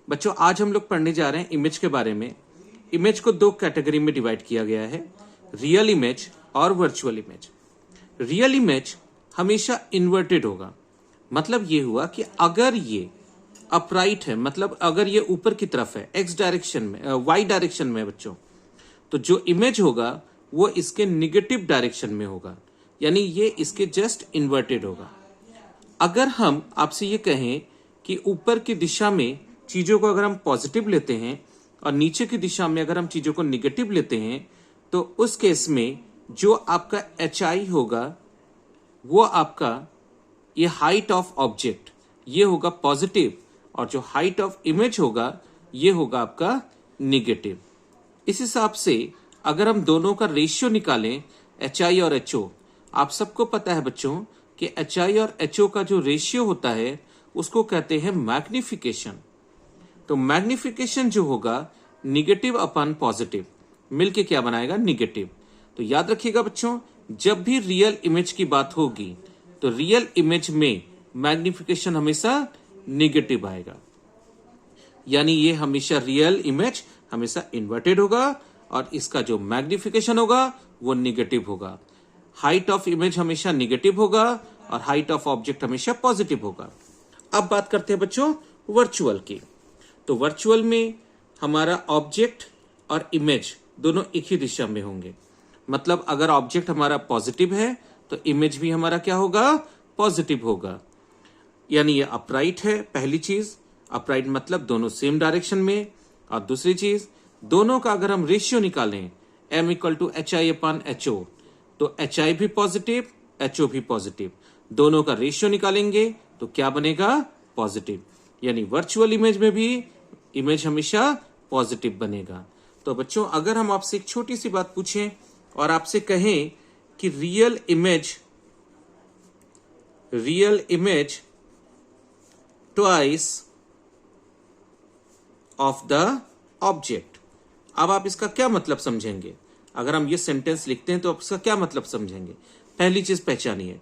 बच्चों आज हम लोग पढ़ने जा रहे हैं इमेज के बारे में। इमेज को दो कैटेगरी में डिवाइड किया गया है, रियल इमेज और वर्चुअल इमेज। रियल इमेज हमेशा इन्वर्टेड होगा। मतलब ये हुआ कि अगर ये अपराइट है, मतलब अगर ये ऊपर की तरफ है एक्स डायरेक्शन में, वाई डायरेक्शन में बच्चों, तो जो इमेज होगा वो इसके निगेटिव डायरेक्शन में होगा, यानी ये इसके जस्ट इन्वर्टेड होगा। अगर हम आपसे ये कहें कि ऊपर की दिशा में चीजों को अगर हम पॉजिटिव लेते हैं और नीचे की दिशा में अगर हम चीजों को निगेटिव लेते हैं, तो उस केस में जो आपका एचआई होगा वो आपका ये हाइट ऑफ ऑब्जेक्ट ये होगा पॉजिटिव, और जो हाइट ऑफ इमेज होगा ये होगा आपका निगेटिव। इस हिसाब से अगर हम दोनों का रेशियो निकालें एचआई और एचओ, आप सबको पता है बच्चों कि एचआई और एचओ का जो रेशियो होता है उसको कहते हैं मैग्निफिकेशन। तो मैग्निफिकेशन जो होगा निगेटिव अपन पॉजिटिव मिलके क्या बनाएगा, निगेटिव। तो याद रखिएगा बच्चों, जब भी रियल इमेज की बात होगी तो रियल इमेज में मैग्निफिकेशन हमेशा निगेटिव आएगा, यानी ये हमेशा रियल इमेज हमेशा इन्वर्टेड होगा और इसका जो मैग्निफिकेशन होगा वो निगेटिव होगा। हाइट ऑफ इमेज हमेशा निगेटिव होगा और हाइट ऑफ ऑब्जेक्ट हमेशा पॉजिटिव होगा। अब बात करते हैं बच्चों वर्चुअल की। तो वर्चुअल में हमारा ऑब्जेक्ट और इमेज दोनों एक ही दिशा में होंगे। मतलब अगर ऑब्जेक्ट हमारा पॉजिटिव है तो इमेज भी हमारा क्या होगा, पॉजिटिव होगा। यानी ये अपराइट है, पहली चीज। अपराइट मतलब दोनों सेम डायरेक्शन में। और दूसरी चीज, दोनों का अगर हम रेशियो निकालें m = HI/HO, तो HI भी पॉजिटिव, HO भी पॉजिटिव, दोनों का रेशियो निकालेंगे तो क्या बनेगा, पॉजिटिव। यानी वर्चुअल इमेज में भी इमेज हमेशा पॉजिटिव बनेगा। तो बच्चों अगर हम आपसे एक छोटी सी बात पूछें और आपसे कहें कि real image twice of the object, अब आप इसका क्या मतलब समझेंगे? अगर हम ये सेंटेंस लिखते हैं तो आप इसका क्या मतलब समझेंगे? पहली चीज पहचानिए,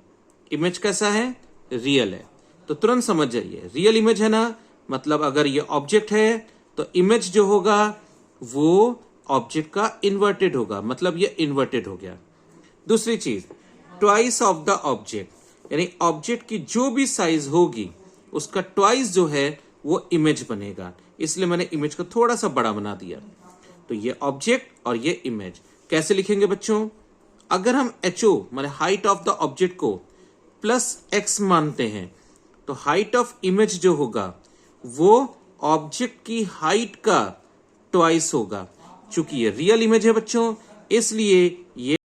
इमेज कैसा है, रियल है। तो तुरंत समझ जाइए रियल इमेज है ना, मतलब अगर ये ऑब्जेक्ट है तो इमेज जो होगा वो ऑब्जेक्ट का इन्वर्टेड होगा, मतलब ये इन्वर्टेड हो गया। दूसरी चीज, ट्वाइस ऑफ द ऑब्जेक्ट, यानी ऑब्जेक्ट की जो भी साइज होगी उसका ट्वाइस जो है वो इमेज बनेगा, इसलिए मैंने इमेज को थोड़ा सा बड़ा बना दिया। तो ये ऑब्जेक्ट और ये इमेज कैसे लिखेंगे बच्चों? अगर हम HO माने हाइट ऑफ द ऑब्जेक्ट को +x मानते हैं तो हाइट ऑफ इमेज जो होगा वो ऑब्जेक्ट की हाइट का ट्वाइस होगा। चूंकि ये रियल इमेज है बच्चों, इसलिए ये